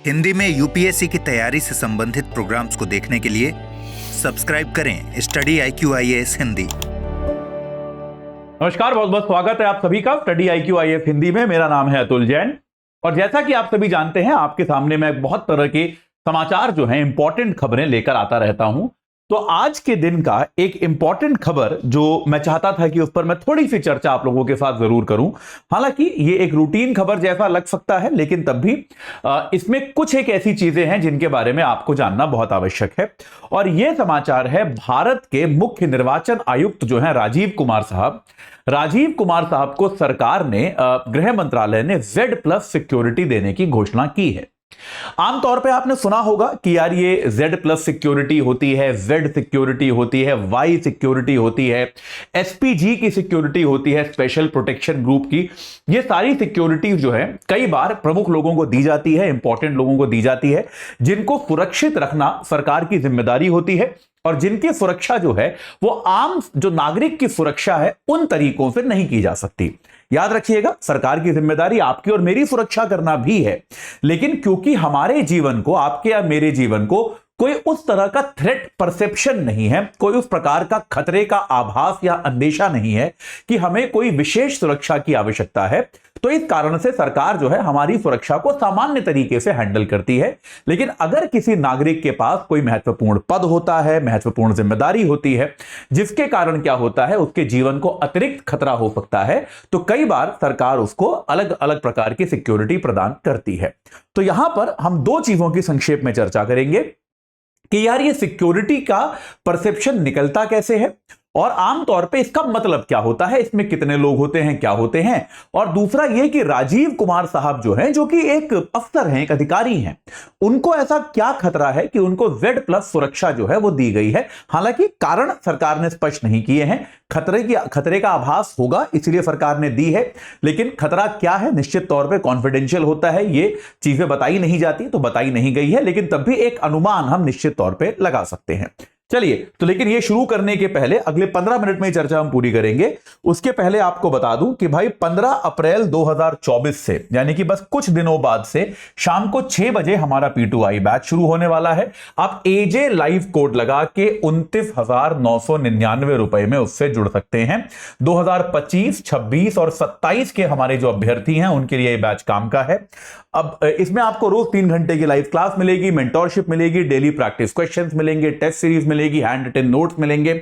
हिंदी में यूपीएससी की तैयारी से संबंधित प्रोग्राम्स को देखने के लिए सब्सक्राइब करें स्टडी IQ IAS हिंदी। नमस्कार, बहुत बहुत स्वागत है आप सभी का स्टडी IQ IAS हिंदी में। मेरा नाम है अतुल जैन और जैसा कि आप सभी जानते हैं, आपके सामने मैं बहुत तरह के समाचार जो हैं, इंपॉर्टेंट खबरें लेकर आता रहता हूं। तो आज के दिन का एक इंपॉर्टेंट खबर जो मैं चाहता था कि उस पर मैं थोड़ी सी चर्चा आप लोगों के साथ जरूर करूं। हालांकि ये एक रूटीन खबर जैसा लग सकता है, लेकिन तब भी इसमें कुछ एक ऐसी चीजें हैं जिनके बारे में आपको जानना बहुत आवश्यक है। और यह समाचार है भारत के मुख्य निर्वाचन आयुक्त जो हैं राजीव कुमार साहब को सरकार ने, गृह मंत्रालय ने Z+ सिक्योरिटी देने की घोषणा की है। आमतौर पे आपने सुना होगा कि यार ये Z+ सिक्योरिटी होती है, Z सिक्योरिटी होती है, Y सिक्योरिटी होती है, SPG की सिक्योरिटी होती है, स्पेशल प्रोटेक्शन ग्रुप की। ये सारी सिक्योरिटी जो है कई बार प्रमुख लोगों को दी जाती है, इंपॉर्टेंट लोगों को दी जाती है, जिनको सुरक्षित रखना सरकार की जिम्मेदारी होती है और जिनकी सुरक्षा जो है वो आम जो नागरिक की सुरक्षा है उन तरीकों से नहीं की जा सकती। याद रखिएगा, सरकार की जिम्मेदारी आपकी और मेरी सुरक्षा करना भी है, लेकिन क्योंकि हमारे जीवन को, आपके या मेरे जीवन को कोई उस तरह का थ्रेट परसेप्शन नहीं है, कोई उस प्रकार का खतरे का आभास या अंदेशा नहीं है कि हमें कोई विशेष सुरक्षा की आवश्यकता है, तो इस कारण से सरकार जो है हमारी सुरक्षा को सामान्य तरीके से हैंडल करती है। लेकिन अगर किसी नागरिक के पास कोई महत्वपूर्ण पद होता है, महत्वपूर्ण जिम्मेदारी होती है, जिसके कारण क्या होता है उसके जीवन को अतिरिक्त खतरा हो सकता है, तो कई बार सरकार उसको अलग अलग प्रकार की सिक्योरिटी प्रदान करती है। तो यहां पर हम दो चीजों की संक्षेप में चर्चा करेंगे कि यार ये सिक्योरिटी का परसेप्शन निकलता कैसे है और आमतौर पे इसका मतलब क्या होता है, इसमें कितने लोग होते हैं, क्या होते हैं, और दूसरा यह कि राजीव कुमार साहब जो हैं, जो कि एक अफसर हैं, एक अधिकारी हैं, उनको ऐसा क्या खतरा है कि उनको Z+ सुरक्षा जो है वो दी गई है। हालांकि कारण सरकार ने स्पष्ट नहीं किए हैं, खतरे का आभास होगा इसलिए सरकार ने दी है, लेकिन खतरा क्या है निश्चित तौर पे कॉन्फिडेंशियल होता है, ये चीजें बताई नहीं जाती, तो बताई नहीं गई है, लेकिन तब भी एक अनुमान हम निश्चित तौर पे लगा सकते हैं। चलिए, तो लेकिन ये शुरू करने के पहले अगले 15 मिनट में चर्चा हम पूरी करेंगे। उसके पहले आपको बता दूं कि भाई 15 अप्रैल 2024 से, यानी कि बस कुछ दिनों बाद से शाम को 6 बजे हमारा P2I बैच शुरू होने वाला है। आप AJ लाइव कोड लगा के 29,999 रुपए में उससे जुड़ सकते हैं। 2025, 26 और 27 के हमारे जो अभ्यर्थी हैं उनके लिए बैच काम का है। अब इसमें आपको रोज 3 घंटे की लाइव क्लास मिलेगी, मेंटोरशिप मिलेगी, डेली प्रैक्टिस क्वेश्चंस मिलेंगे, टेस्ट सीरीज मिलेगी, हैंड रिटन नोट्स मिलेंगे,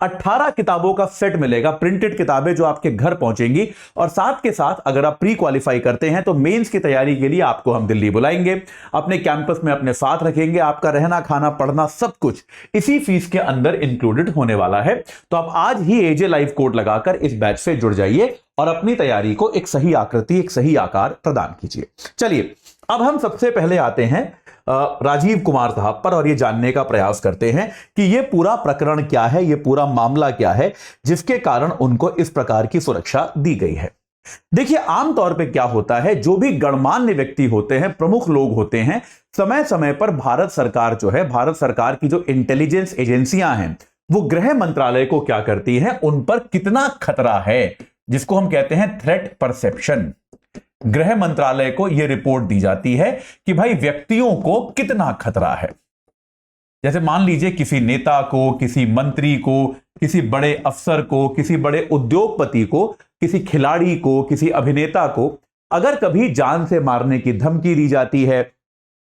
18 किताबों का सेट मिलेगा, प्रिंटेड किताबें जो आपके घर पहुंचेंगी, और साथ के साथ अगर आप प्री क्वालिफाई करते हैं तो मेंस की तैयारी के लिए आपको हम दिल्ली बुलाएंगे, अपने कैंपस में अपने साथ रखेंगे, आपका रहना खाना पढ़ना सब कुछ इसी फीस के अंदर इंक्लूडेड होने वाला है। तो आप आज ही AJ लाइव कोड लगाकर इस बैच से जुड़ जाइए और अपनी तैयारी को एक सही आकृति, एक सही आकार प्रदान कीजिए। चलिए, अब हम सबसे पहले आते हैं राजीव कुमार साहब पर और ये जानने का प्रयास करते हैं कि ये पूरा प्रकरण क्या है, ये पूरा मामला क्या है जिसके कारण उनको इस प्रकार की सुरक्षा दी गई है। देखिए, आमतौर पे क्या होता है, जो भी गणमान्य व्यक्ति होते हैं, प्रमुख लोग होते हैं, समय समय पर भारत सरकार जो है, भारत सरकार की जो इंटेलिजेंस एजेंसियां हैं, वो गृह मंत्रालय को क्या करती है, उन पर कितना खतरा है, जिसको हम कहते हैं थ्रेट परसेप्शन। गृह मंत्रालय को यह रिपोर्ट दी जाती है कि भाई व्यक्तियों को कितना खतरा है। जैसे मान लीजिए किसी नेता को, किसी मंत्री को, किसी बड़े अफसर को, किसी बड़े उद्योगपति को, किसी खिलाड़ी को, किसी अभिनेता को अगर कभी जान से मारने की धमकी दी जाती है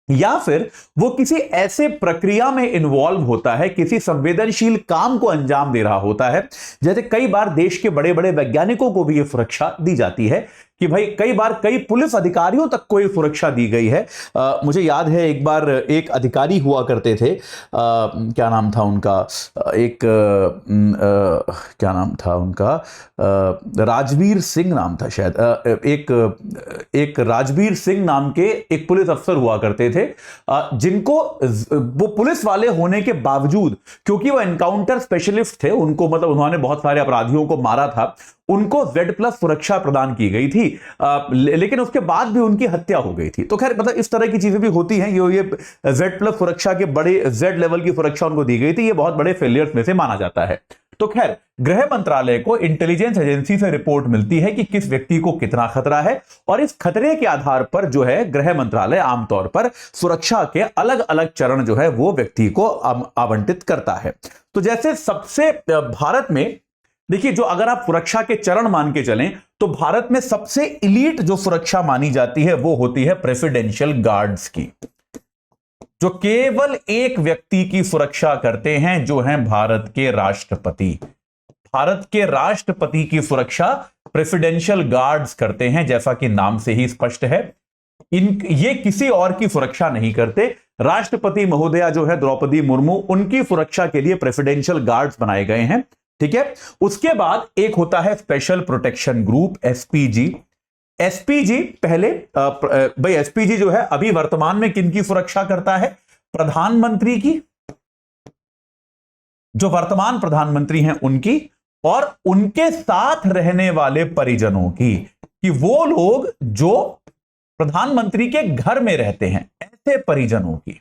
या फिर वो किसी ऐसे प्रक्रिया में इन्वॉल्व होता है, किसी संवेदनशील काम को अंजाम दे रहा होता है, जैसे कई बार देश के बड़े बड़े वैज्ञानिकों को भी ये सुरक्षा दी जाती है कि भाई कई बार कई पुलिस अधिकारियों तक को ये सुरक्षा दी गई है। मुझे याद है एक बार एक अधिकारी हुआ करते थे, क्या नाम था उनका, क्या नाम था उनका, राजवीर सिंह नाम था शायद, एक राजवीर सिंह नाम के एक पुलिस अफसर हुआ करते थे, जिनको वो पुलिस वाले होने के बावजूद, क्योंकि वो एनकाउंटर स्पेशलिस्ट थे, उनको मतलब उन्होंने बहुत सारे अपराधियों को मारा था, उनको Z+ सुरक्षा प्रदान की गई थी, लेकिन उसके बाद भी उनकी हत्या हो गई थी। तो खैर मतलब इस तरह की चीजें भी होती हैं। ये Z+ सुरक्षा के बड़े Z लेवल की सुरक्षा उनको दी गई थी, ये बहुत बड़े फेलियर्स में से माना जाता है। तो खैर, गृह मंत्रालय को इंटेलिजेंस एजेंसी से रिपोर्ट मिलती है कि किस व्यक्ति को कितना खतरा है, और इस खतरे के आधार पर जो है गृह मंत्रालय आमतौर पर सुरक्षा के अलग अलग चरण जो है वो व्यक्ति को आवंटित करता है। तो जैसे सबसे भारत में देखिए, जो अगर आप सुरक्षा के चरण मान के चलें तो भारत में सबसे इलीट जो सुरक्षा मानी जाती है वो होती है प्रेसिडेंशियल गार्ड्स की, जो केवल एक व्यक्ति की सुरक्षा करते हैं, जो हैं भारत के राष्ट्रपति। भारत के राष्ट्रपति की सुरक्षा प्रेसिडेंशियल गार्ड्स करते हैं, जैसा कि नाम से ही स्पष्ट है। ये किसी और की सुरक्षा नहीं करते। राष्ट्रपति महोदया जो है द्रौपदी मुर्मू, उनकी सुरक्षा के लिए प्रेसिडेंशियल गार्ड्स बनाए गए हैं, ठीक है। उसके बाद एक होता है special protection group, SPG. SPG पहले भाई एसपीजी जो है अभी वर्तमान में किनकी सुरक्षा करता है? प्रधानमंत्री की, जो वर्तमान प्रधानमंत्री हैं उनकी, और उनके साथ रहने वाले परिजनों की, कि वो लोग जो प्रधानमंत्री के घर में रहते हैं ऐसे परिजनों की।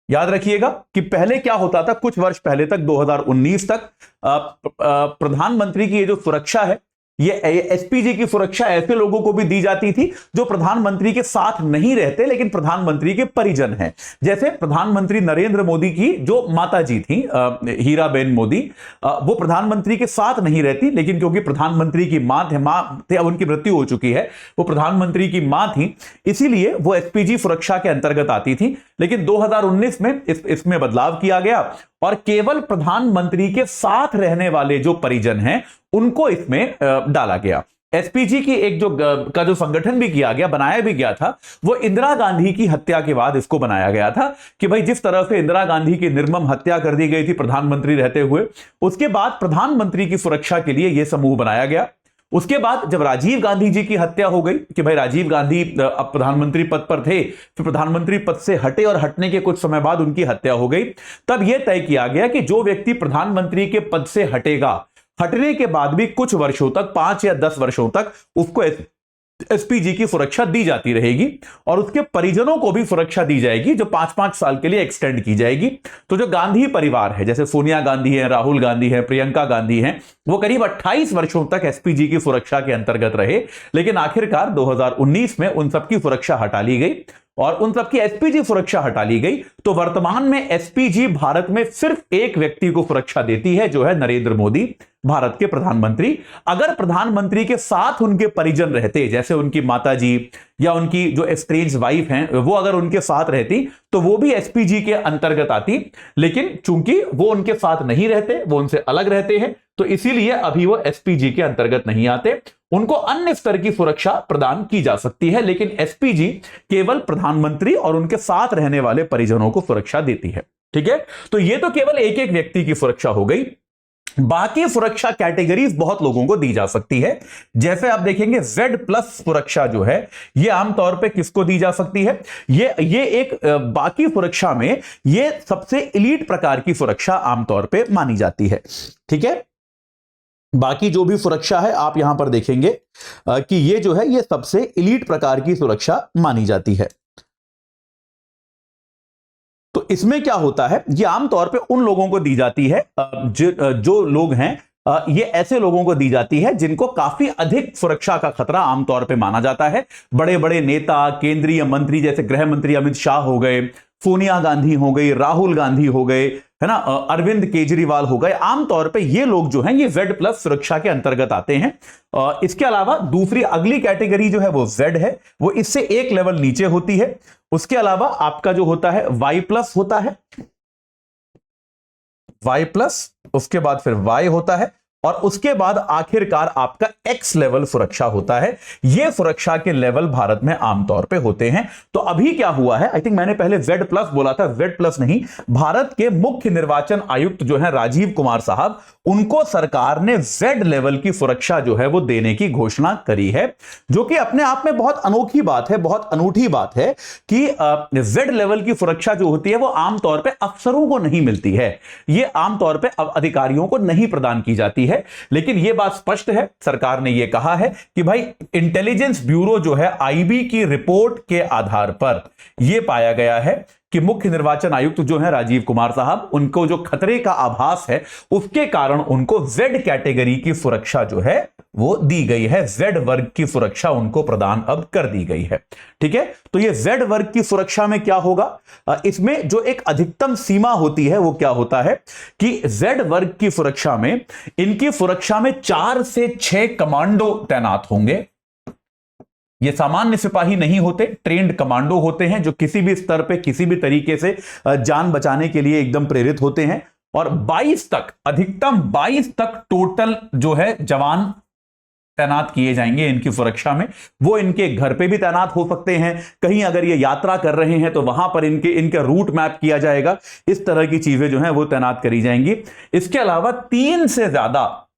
याद रखिएगा कि पहले क्या होता था, कुछ वर्ष पहले तक 2019 तक प्रधानमंत्री की ये जो सुरक्षा है, ये एसपीजी की सुरक्षा ऐसे लोगों को भी दी जाती थी जो प्रधानमंत्री के साथ नहीं रहते लेकिन प्रधानमंत्री के परिजन हैं। जैसे प्रधानमंत्री नरेंद्र मोदी की जो माता जी थी हीराबेन मोदी, वो प्रधानमंत्री के साथ नहीं रहती, लेकिन क्योंकि प्रधानमंत्री की मां थे, अब उनकी मृत्यु हो चुकी है, वो प्रधानमंत्री की मां थी, इसीलिए वो एसपीजी सुरक्षा के अंतर्गत आती थी। लेकिन 2019 में इसमें बदलाव किया गया और केवल प्रधानमंत्री के साथ रहने वाले जो परिजन हैं उनको इसमें डाला गया। एसपीजी की एक जो संगठन भी किया गया, बनाया भी गया था, वो इंदिरा गांधी की हत्या के बाद इसको बनाया गया था कि भाई जिस तरह से इंदिरा गांधी की निर्मम हत्या कर दी गई थी प्रधानमंत्री रहते हुए, उसके बाद प्रधानमंत्री की सुरक्षा के लिए यह समूह बनाया गया। उसके बाद जब राजीव गांधी जी की हत्या हो गई कि भाई राजीव गांधी अब प्रधानमंत्री पद पर थे, फिर प्रधानमंत्री पद से हटे और हटने के कुछ समय बाद उनकी हत्या हो गई, तब यह तय किया गया कि जो व्यक्ति प्रधानमंत्री के पद से हटेगा, हटने के बाद भी कुछ वर्षों तक, 5 या 10 वर्षों तक उसको एसपीजी की सुरक्षा दी जाती रहेगी और उसके परिजनों को भी सुरक्षा दी जाएगी जो 5-5 साल के लिए एक्सटेंड की जाएगी। तो जो गांधी परिवार है, जैसे सोनिया गांधी है, राहुल गांधी है, प्रियंका गांधी है, वो करीब 28 वर्षों तक एसपीजी की सुरक्षा के अंतर्गत रहे, लेकिन आखिरकार 2019 में उन सबकी सुरक्षा हटा ली गई और उन सबकी एसपीजी सुरक्षा हटा ली गई। तो वर्तमान में एसपीजी भारत में सिर्फ एक व्यक्ति को सुरक्षा देती है, जो है नरेंद्र मोदी, भारत के प्रधानमंत्री। अगर प्रधानमंत्री के साथ उनके परिजन रहते, जैसे उनकी माताजी या उनकी जो एस्ट्रेंज्ड वाइफ हैं, वो अगर उनके साथ रहती तो वो भी एसपीजी के अंतर्गत आती, लेकिन चूंकि वो उनके साथ नहीं रहते, वो उनसे अलग रहते हैं, तो इसीलिए अभी वो एसपीजी के अंतर्गत नहीं आते। उनको अन्य स्तर की सुरक्षा प्रदान की जा सकती है, लेकिन एसपीजी केवल प्रधानमंत्री और उनके साथ रहने वाले परिजनों को सुरक्षा देती है। ठीक है, तो ये तो केवल एक एक व्यक्ति की सुरक्षा हो गई। बाकी सुरक्षा कैटेगरीज बहुत लोगों को दी जा सकती है। जैसे आप देखेंगे Z+ सुरक्षा जो है, ये आमतौर पे किसको दी जा सकती है? ये एक बाकी सुरक्षा में ये सबसे इलीट प्रकार की सुरक्षा आमतौर पे मानी जाती है। ठीक है, बाकी जो भी सुरक्षा है आप यहां पर देखेंगे कि ये जो है ये सबसे इलीट प्रकार की सुरक्षा मानी जाती है। तो इसमें क्या होता है, ये आमतौर पे उन लोगों को दी जाती है जो लोग हैं, ये ऐसे लोगों को दी जाती है जिनको काफी अधिक सुरक्षा का खतरा आमतौर पे माना जाता है। बड़े बड़े नेता, केंद्रीय मंत्री, जैसे गृह मंत्री अमित शाह हो गए, सोनिया गांधी हो गई, राहुल गांधी हो गए, है ना, अरविंद केजरीवाल हो गए, आमतौर पे ये लोग जो हैं ये Z+ सुरक्षा के अंतर्गत आते हैं। इसके अलावा दूसरी अगली कैटेगरी जो है वो Z है, वो इससे एक लेवल नीचे होती है। उसके अलावा आपका जो होता है Y+ होता है, Y+, उसके बाद फिर Y होता है और उसके बाद आखिरकार आपका X लेवल सुरक्षा होता है। ये सुरक्षा के लेवल भारत में आमतौर पे होते हैं। तो अभी क्या हुआ है, आई थिंक मैंने पहले Z+ बोला था, Z+ नहीं, भारत के मुख्य निर्वाचन आयुक्त जो है राजीव कुमार साहब, उनको सरकार ने Z लेवल की सुरक्षा जो है वो देने की घोषणा करी है, जो कि अपने आप में बहुत अनोखी बात है, बहुत अनूठी बात है कि Z लेवल की सुरक्षा जो होती है वो आमतौर पे अफसरों को नहीं मिलती है, ये आमतौर पे अधिकारियों को नहीं प्रदान की जाती है। लेकिन यह बात स्पष्ट है, सरकार ने यह कहा है कि भाई इंटेलिजेंस ब्यूरो जो है, IB की रिपोर्ट के आधार पर यह पाया गया है कि मुख्य निर्वाचन आयुक्त जो है राजीव कुमार साहब, उनको जो खतरे का आभास है उसके कारण उनको जेड कैटेगरी की सुरक्षा जो है वो दी गई है। जेड वर्ग की सुरक्षा उनको प्रदान अब कर दी गई है। ठीक है, तो ये जेड वर्ग की सुरक्षा में क्या होगा, इसमें जो एक अधिकतम सीमा होती है वो क्या होता है कि जेड वर्ग की सुरक्षा में, इनकी सुरक्षा में 4 से 6 कमांडो तैनात होंगे। ये सामान्य सिपाही नहीं होते, ट्रेंड कमांडो होते हैं जो किसी भी स्तर पे किसी भी तरीके से जान बचाने के लिए एकदम प्रेरित होते हैं। और 22 तक, अधिकतम 22 तक टोटल जो है जवान तैनात किए जाएंगे इनकी सुरक्षा में। वो इनके घर पे भी तैनात हो सकते हैं, कहीं अगर ये यात्रा कर रहे हैं तो वहां पर इनका रूट मैप किया जाएगा, इस तरह की चीजें जो हैं वो तैनात करी जाएंगी। इसके अलावा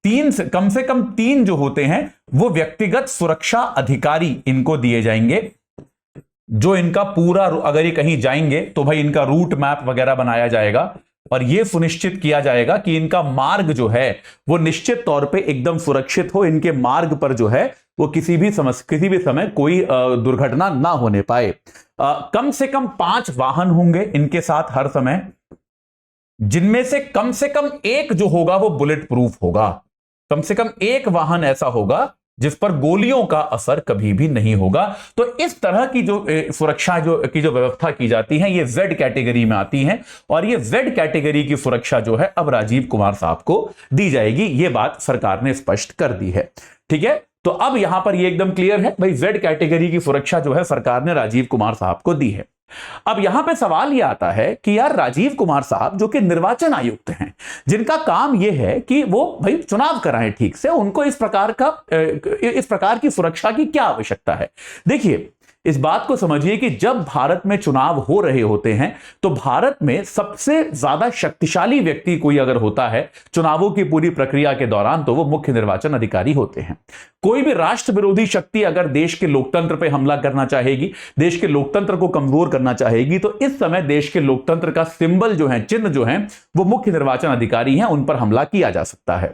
कम से कम 3 जो होते हैं वो व्यक्तिगत सुरक्षा अधिकारी इनको दिए जाएंगे, जो इनका पूरा, अगर ये कहीं जाएंगे तो भाई इनका रूट मैप वगैरह बनाया जाएगा और यह सुनिश्चित किया जाएगा कि इनका मार्ग जो है वो निश्चित तौर पे एकदम सुरक्षित हो, इनके मार्ग पर जो है वो किसी भी समय कोई दुर्घटना ना होने पाए। कम से कम 5 वाहन होंगे इनके साथ हर समय, जिनमें से कम 1 जो होगा वो बुलेट प्रूफ होगा। कम से कम 1 वाहन ऐसा होगा जिस पर गोलियों का असर कभी भी नहीं होगा। तो इस तरह की जो सुरक्षा जो व्यवस्था की जाती है ये जेड कैटेगरी में आती है, और ये जेड कैटेगरी की सुरक्षा जो है अब राजीव कुमार साहब को दी जाएगी। ये बात सरकार ने स्पष्ट कर दी है। ठीक है, तो अब यहां पर ये एकदम क्लियर है भाई, जेड कैटेगरी की सुरक्षा जो है सरकार ने राजीव कुमार साहब को दी है। अब यहां पे सवाल यह आता है कि यार राजीव कुमार साहब जो कि निर्वाचन आयुक्त हैं, जिनका काम यह है कि वो भाई चुनाव कराएं ठीक से, उनको इस प्रकार की सुरक्षा की क्या आवश्यकता है। देखिए, इस बात को समझिए कि जब भारत में चुनाव हो रहे होते हैं तो भारत में सबसे ज्यादा शक्तिशाली व्यक्ति कोई अगर होता है चुनावों की पूरी प्रक्रिया के दौरान तो वो मुख्य निर्वाचन अधिकारी होते हैं। कोई भी राष्ट्र विरोधी शक्ति अगर देश के लोकतंत्र पर हमला करना चाहेगी, देश के लोकतंत्र को कमजोर करना चाहेगी, तो इस समय देश के लोकतंत्र का सिंबल जो है, चिन्ह जो है, वो मुख्य निर्वाचन अधिकारी हैं, उन पर हमला किया जा सकता है।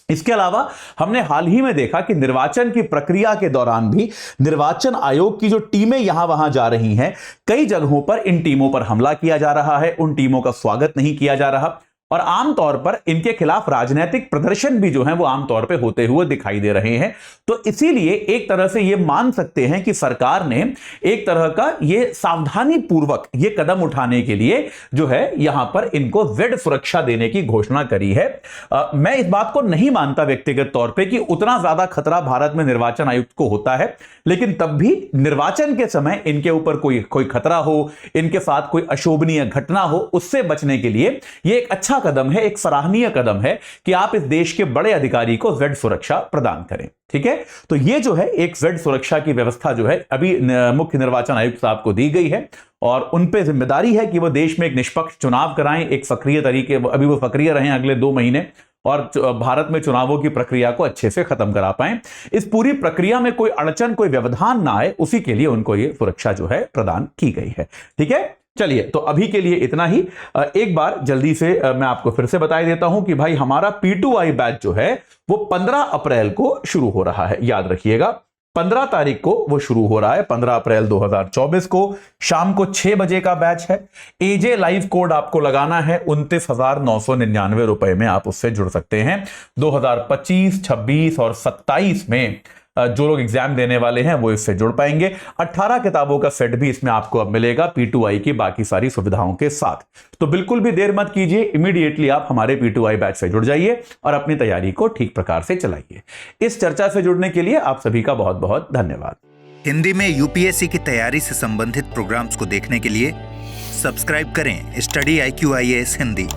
इसके अलावा हमने हाल ही में देखा कि निर्वाचन की प्रक्रिया के दौरान भी निर्वाचन आयोग की जो टीमें यहां वहां जा रही हैं, कई जगहों पर इन टीमों पर हमला किया जा रहा है, उन टीमों का स्वागत नहीं किया जा रहा, और आमतौर पर इनके खिलाफ राजनीतिक प्रदर्शन भी जो है वो आमतौर पर होते हुए दिखाई दे रहे हैं। तो इसीलिए एक तरह से ये मान सकते हैं कि सरकार ने एक तरह का ये सावधानी पूर्वक ये कदम उठाने के लिए जो है यहां पर इनको जेड सुरक्षा देने की घोषणा करी है। मैं इस बात को नहीं मानता व्यक्तिगत तौर पे कि उतना ज्यादा खतरा भारत में निर्वाचन आयुक्त को होता है, लेकिन तब भी निर्वाचन के समय इनके ऊपर कोई खतरा हो, इनके साथ कोई अशोभनीय घटना हो, उससे बचने के लिए यह एक अच्छा कदम है, एक सराहनीय कदम है कि आप इस देश के बड़े अधिकारी को जेड सुरक्षा प्रदान करें। ठीक है, तो ये जो है एक जेड सुरक्षा की व्यवस्था जो है अभी मुख्य निर्वाचन आयुक्त साहब को दी गई है, और उन पे जिम्मेदारी है कि वो देश में एक निष्पक्ष चुनाव कराएं, एक सक्रिय तरीके, अभी वो सक्रिय रहें अगले 2 महीने, और भारत में चुनावों की प्रक्रिया को अच्छे से खत्म करा पाएं। इस पूरी प्रक्रिया में कोई अड़चन, कोई व्यवधान ना आए, उसी के लिए उनको ये सुरक्षा जो है प्रदान की गई है। ठीक है, चलिए, तो अभी के लिए इतना ही। एक बार जल्दी से मैं आपको फिर से बता देता हूं कि भाई हमारा P2I बैच जो है वो 15 अप्रैल को शुरू हो रहा है। याद रखिएगा, 15 तारीख को वो शुरू हो रहा है, 15 अप्रैल 2024 को शाम को 6 बजे का बैच है। एजे लाइव कोड आपको लगाना है 29,999 रुपए में, आप उससे जुड़ सकते हैं। 2025, 26 और 27 में जो लोग एग्जाम देने वाले हैं वो इससे जुड़ पाएंगे। 18 किताबों का सेट भी इसमें आपको अब मिलेगा P2I की बाकी सारी सुविधाओं के साथ। तो बिल्कुल भी देर मत कीजिए, इमीडिएटली आप हमारे P2I बैच से जुड़ जाइए और अपनी तैयारी को ठीक प्रकार से चलाइए। इस चर्चा से जुड़ने के लिए आप सभी का बहुत बहुत धन्यवाद। हिंदी में यूपीएससी की तैयारी से संबंधित प्रोग्राम्स को देखने के लिए सब्सक्राइब करें स्टडी IQ IAS हिंदी।